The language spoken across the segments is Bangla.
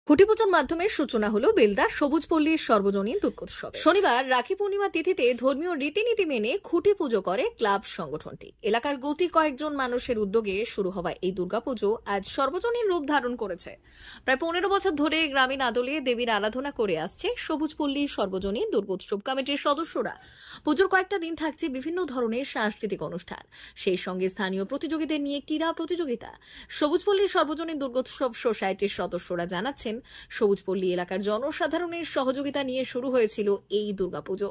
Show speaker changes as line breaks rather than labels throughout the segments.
খুঁটি পুজোর মাধ্যমে সূচনা হলো বেলদা সবুজপল্লীর সর্বজনীন দুর্গোৎসব। শনিবার রাখি পূর্ণিমা তিথিতে ধর্মীয় রীতিনীতি মেনে খুঁটি পুজো করে ক্লাব সংগঠনটি। এলাকার গুটি কয়েকজন মানুষের উদ্যোগে শুরু হওয়া এই দুর্গাপুজো আজ সর্বজনীন রূপ ধারণ করেছে। প্রায় 15 বছর ধরে গ্রামীণ আদলে দেবীর আরাধনা করে আসছে সবুজপল্লীর সর্বজনীন দুর্গোৎসব কমিটির সদস্যরা। পুজোর কয়েকটা দিন থাকছে বিভিন্ন ধরনের সাংস্কৃতিক অনুষ্ঠান, সেই সঙ্গে স্থানীয় প্রতিযোগীদের নিয়ে ক্রীড়া প্রতিযোগিতা। সবুজপল্লীর সর্বজনীন দুর্গোৎসব সোসাইটির সদস্যরা জানাচ্ছেন, সবুজপল্লী এলাকার জনসাধারণের সহযোগিতা নিয়ে শুরু হয়েছিল এই দুর্গাপুজো।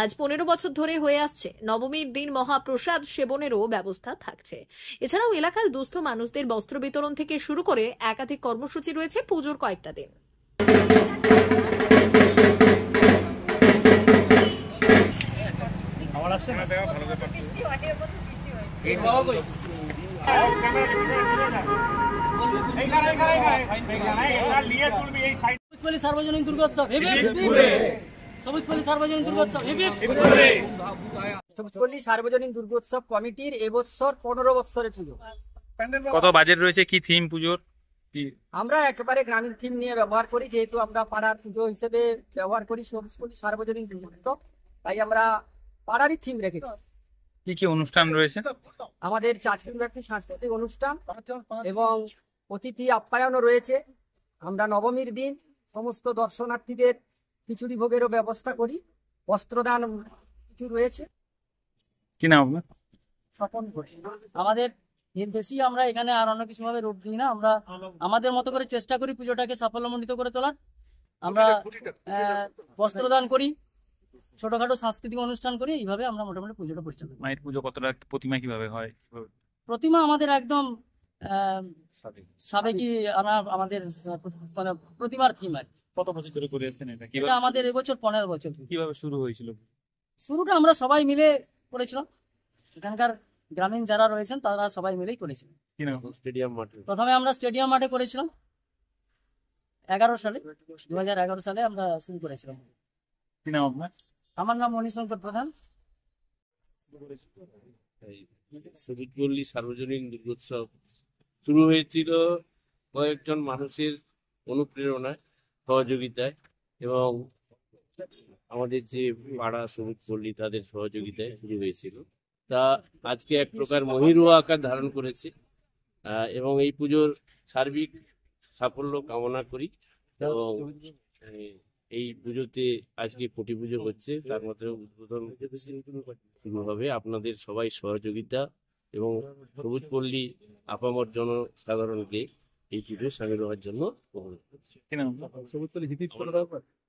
আজ 15 বছর ধরে হয়ে আসছে। নবমীর দিন মহাপ্রসাদ সেবনেরও ব্যবস্থা থাকছে। এছাড়াও এলাকার দুস্থ মানুষদের বস্ত্র বিতরণ থেকে শুরু করে একাধিক কর্মসূচি রয়েছে পুজোর কয়েকটা দিন।
সার্বজনীন দুর্গোৎসব সবুজপল্লী সার্বজনীন দুর্গোৎসব সবুজপল্লী সার্বজনীন দুর্গোৎসব কমিটির এবছর 15 বছরের পুজো।
কত বাজেট রয়েছে, কি থিম পুজোর?
আমরা একেবারে গ্রামীণ থিম নিয়ে ব্যবহার করি, যেহেতু আমরা পাড়ার পুজো হিসেবে ব্যবহার করি সবুজপল্লী সার্বজনীন দুর্গোৎসব, তাই আমরা পাড়ারই থিম রেখেছি।
কি কি অনুষ্ঠান রয়েছে?
আমাদের 4 দিনব্যাপী সাংস্কৃতিক অনুষ্ঠান এবং অতিথি আপ্যায়নও রয়েছে। আমরা নবমীর দিন সমস্ত দর্শনার্থীদের খিচুড়ি ভোগেরও ব্যবস্থা করি, বস্ত্রদান কিছু রয়েছে।
কি নাম আপনার?
স্বপন ঘোষ। আমাদের বেশি আমরা এখানে আর অন্য কিছু ভাবে রূপ দিই না, আমরা আমাদের মতো করে চেষ্টা করি পুজোটাকে সাফল্যমণ্ডিত করে তোলার। আমরা বস্ত্রদান করি, ছোটখাটো সাংস্কৃতিক অনুষ্ঠান করি, এইভাবে আমরা মোটামুটি পুজোটা পরিচালনা করি।
মায়ের পুজো কতটা, প্রতিমা কিভাবে হয়?
প্রতিমা আমাদের একদম সাবেকি, আমাদের মানে প্রতিমার থিম আর।
কত বছর ধরে করে আসছেন এটা?
এটা আমাদের এবছর 15 বছর।
কিভাবে শুরু হয়েছিল?
শুরুটা আমরা সবাই মিলে করেছিলাম, এখানকার গ্রামীণ যারা রয়েছেন তারা সবাই মিলেই করেছিলেন।
স্টেডিয়াম মাঠে
প্রথমে আমরা স্টেডিয়াম মাঠে করেছিলাম 2011 সালে আমরা শুরু করেছিলাম।
কি নাম আপনার?
আমার নাম মণিশঙ্কর প্রধান।
সবুজপল্লী সার্বজনীন দুর্গোৎসব শুরু হয়েছিল কয়েকজন মানুষের অনুপ্রেরণায়, সহযোগিতায় এবং আমাদের যে পাড়া সবুজপল্লী তাদের সহযোগিতায় শুরু হয়েছিল। তা আজকে এক প্রকার মহিরুয়া আকার ধারণ করেছে এবং এই পুজোর সার্বিক সাফল্য কামনা করি। এবং এই পুজোতে আজকে কোটি পুজো হচ্ছে, তার মধ্যে উদ্বোধন শুরু হবে। আপনাদের সবাই সহযোগিতা এবং সবুজপল্লী আপামর জনসাধারণকে এই পুজোয় সামিল হওয়ার জন্য অনুরোধ করছি।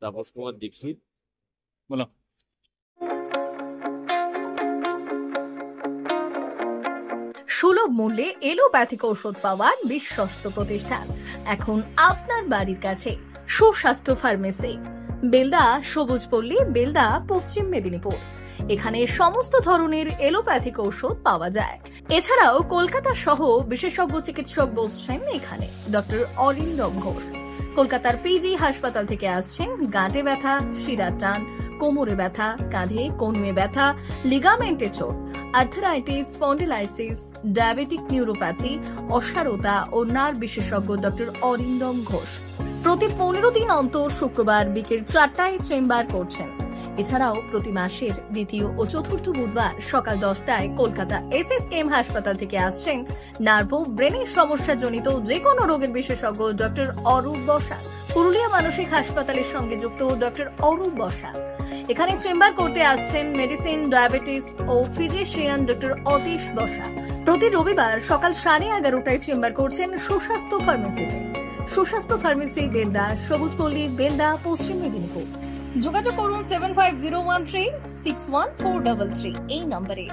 তাপস কুমার দীক্ষিত।
বলো।
সুলভ মূল্যে এলোপ্যাথিক ঔষধ পাওয়ার বিশ্বস্ত প্রতিষ্ঠান এখন আপনার বাড়ির কাছে। সুস্বাস্থ্য ফার্মেসি, বেলদা সবুজপল্লী, বেলদা, পশ্চিম মেদিনীপুর। এখানে সমস্ত ধরনের এলোপ্যাথিক ঔষধ পাওয়া যায়। এছাড়াও কলকাতা সহ বিশেষজ্ঞ চিকিৎসক বসছেন এখানে। ডক্টর অরিন্দম ঘোষ কলকাতার পিজি হাসপাতাল থেকে আসছেন। গাঁটে ব্যথা, শিরার টান, কোমরে ব্যথা, কাঁধে কনুয়ে ব্যথা, লিগামেন্টে চোট, আর্থারাইটিস, স্পন্ডিলাইসিস, ডায়াবেটিক নিউরোপ্যাথি, অসারতা ও নার্ভ বিশেষজ্ঞ ডক্টর অরিন্দম ঘোষ প্রতি 15 দিন অন্তর শুক্রবার বিকেল 4টায় চেম্বার করছেন। এছাড়াও প্রতি মাসের দ্বিতীয় ও চতুর্থ বুধবার সকাল 10টায় কলকাতা SSKM হাসপাতাল থেকে আসছেন নার্ভ ও ব্রেনের সমস্যাজনিত যে কোনো রোগের বিশেষজ্ঞ ডক্টর অরূপ বসাক। পুরুলিয়া মানসিক হাসপাতালের সঙ্গে যুক্ত ডক্টর অরূপ বসাক। এখানে চেম্বার করতে আসছেন মেডিসিন, ডায়াবেটিস ও ফিজিশিয়ান ডক্টর অতীশ বসাক। প্রতি রবিবার সকাল 11:30টায় চেম্বার করছেন সুস্বাস্থ্য ফার্মেসিতে। সুস্বাস্থ্য ফার্মেসি, বেলদা সবুজপল্লী, বেলদা, পশ্চিম মেদিনীপুর। যোগাযোগ করুন 7501361433 এই নম্বরে।